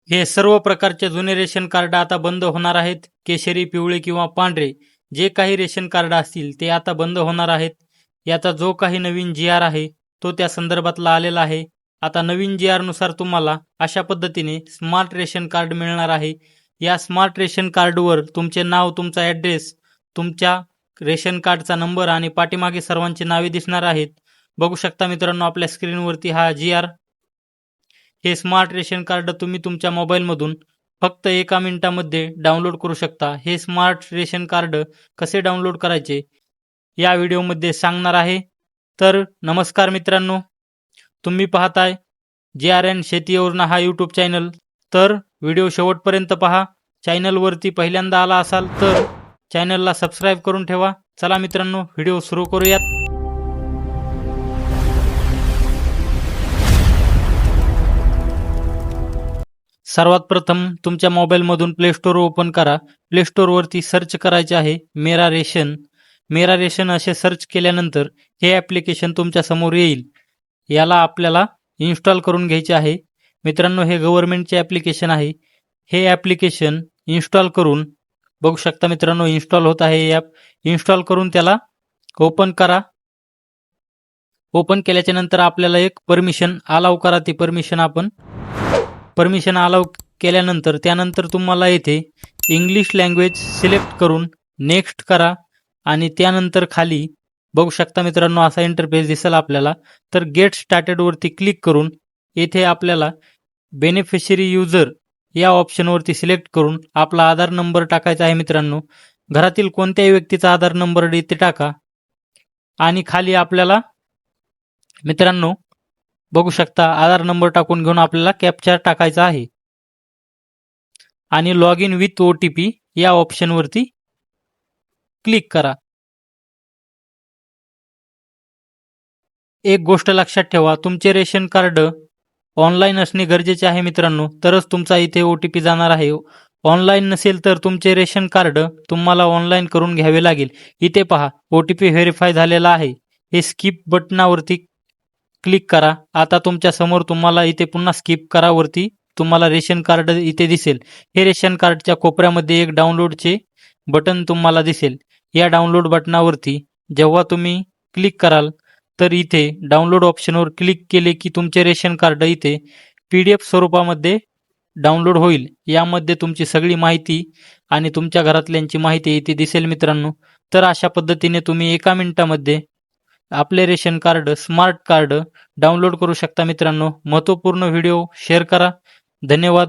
हे सर्व प्रकारचे जुने रेशन कार्ड आता बंद होणार आहेत. केशरी, पिवळे किंवा पांढरे जे काही रेशन कार्ड असतील ते आता बंद होणार आहेत. याचा जो काही नवीन जी-आर आहे तो त्या संदर्भातला आलेला आहे. आता नवीन जी-आर नुसार तुम्हाला अशा पद्धतीने स्मार्ट रेशन कार्ड मिळणार आहे. या स्मार्ट रेशन कार्डवर तुमचे नाव, तुमचा ॲड्रेस, तुमच्या रेशन कार्डचा नंबर आणि पाठीमागे सर्वांची नावे दिसणार आहेत. बघू शकता मित्रांनो आपल्या स्क्रीनवरती हा जी-आर. हे स्मार्ट रेशन कार्ड तुम्ही तुमच्या मोबाईलमधून फक्त 1 मिनिटामध्ये डाउनलोड करू शकता. हे स्मार्ट रेशन कार्ड कसे डाउनलोड करायचे या व्हिडिओमध्ये सांगणार आहे. तर नमस्कार मित्रांनो, तुम्ही पाहताय JRN शेती योजना हा यूट्यूब चॅनल. तर व्हिडिओ शेवटपर्यंत पहा. चॅनलवरती पहिल्यांदा आला असाल तर चॅनलला सबस्क्राईब करून ठेवा. चला मित्रांनो व्हिडिओ सुरू करूयात. सर्वात प्रथम तुमच्या मोबाईलमधून प्ले स्टोअर ओपन करा. प्ले स्टोअरवरती सर्च करायचे आहे मेरा रेशन. मेरा रेशन असे सर्च केल्यानंतर हे ॲप्लिकेशन तुमच्या समोर येईल. याला आपल्याला इन्स्टॉल करून घ्यायचे आहे. मित्रांनो हे गव्हर्नमेंटचे ॲप्लिकेशन आहे. हे ॲप्लिकेशन इन्स्टॉल करून बघू शकता मित्रांनो इन्स्टॉल होत आहे. हे ॲप इन्स्टॉल करून त्याला ओपन करा. ओपन केल्याच्या नंतर आपल्याला एक परमिशन अलाउ करा. ती परमिशन अलाउ केल्यानंतर त्यानंतर तुम्हाला येथे इंग्लिश लँग्वेज सिलेक्ट करून नेक्स्ट करा आणि त्यानंतर खाली बघू शकता मित्रांनो असा इंटरफेस दिसेल आपल्याला. तर गेट स्टार्टेडवरती क्लिक करून येथे आपल्याला बेनिफिशरी युजर या ऑप्शनवरती सिलेक्ट करून आपला आधार नंबर टाकायचा आहे. मित्रांनो घरातील कोणत्याही व्यक्तीचा आधार नंबर इथे टाका आणि खाली आपल्याला मित्रांनो बघू शकता आधार नंबर टाकून घेऊन आपल्याला कॅप्चा टाकायचा आहे आणि लॉग इन विथ OTP या ऑप्शनवरती क्लिक करा. एक गोष्ट लक्षात ठेवा, तुमचे रेशन कार्ड ऑनलाईन असणे गरजेचे आहे मित्रांनो, तरच तुमचा इथे OTP जाणार आहे. ऑनलाईन नसेल तर तुमचे रेशन कार्ड तुम्हाला ऑनलाईन करून घ्यावे लागेल. इथे पहा OTP व्हेरीफाय झालेला आहे. हे स्किप बटनावरती क्लिक करा. आता तुमच्या समोर तुम्हाला इथे पुन्हा स्किप करा वरती तुम्हाला रेशन कार्ड इथे दिसेल. हे रेशन कार्डच्या कोपऱ्यामध्ये एक डाउनलोडचे बटन तुम्हाला दिसेल. या डाउनलोड बटनावरती जेव्हा तुम्ही क्लिक कराल तर इथे डाउनलोड ऑप्शनवर क्लिक केले की तुमचे रेशन कार्ड इथे PDF स्वरूपामध्ये डाउनलोड होईल. यामध्ये तुमची सगळी माहिती आणि तुमच्या घरातल्यांची माहिती इथे दिसेल मित्रांनो. तर अशा पद्धतीने तुम्ही 1 मिनिटामध्ये आपले ration card, smart card download करू शकता मित्रांनो. महत्त्वपूर्ण व्हिडिओ शेअर करा. धन्यवाद.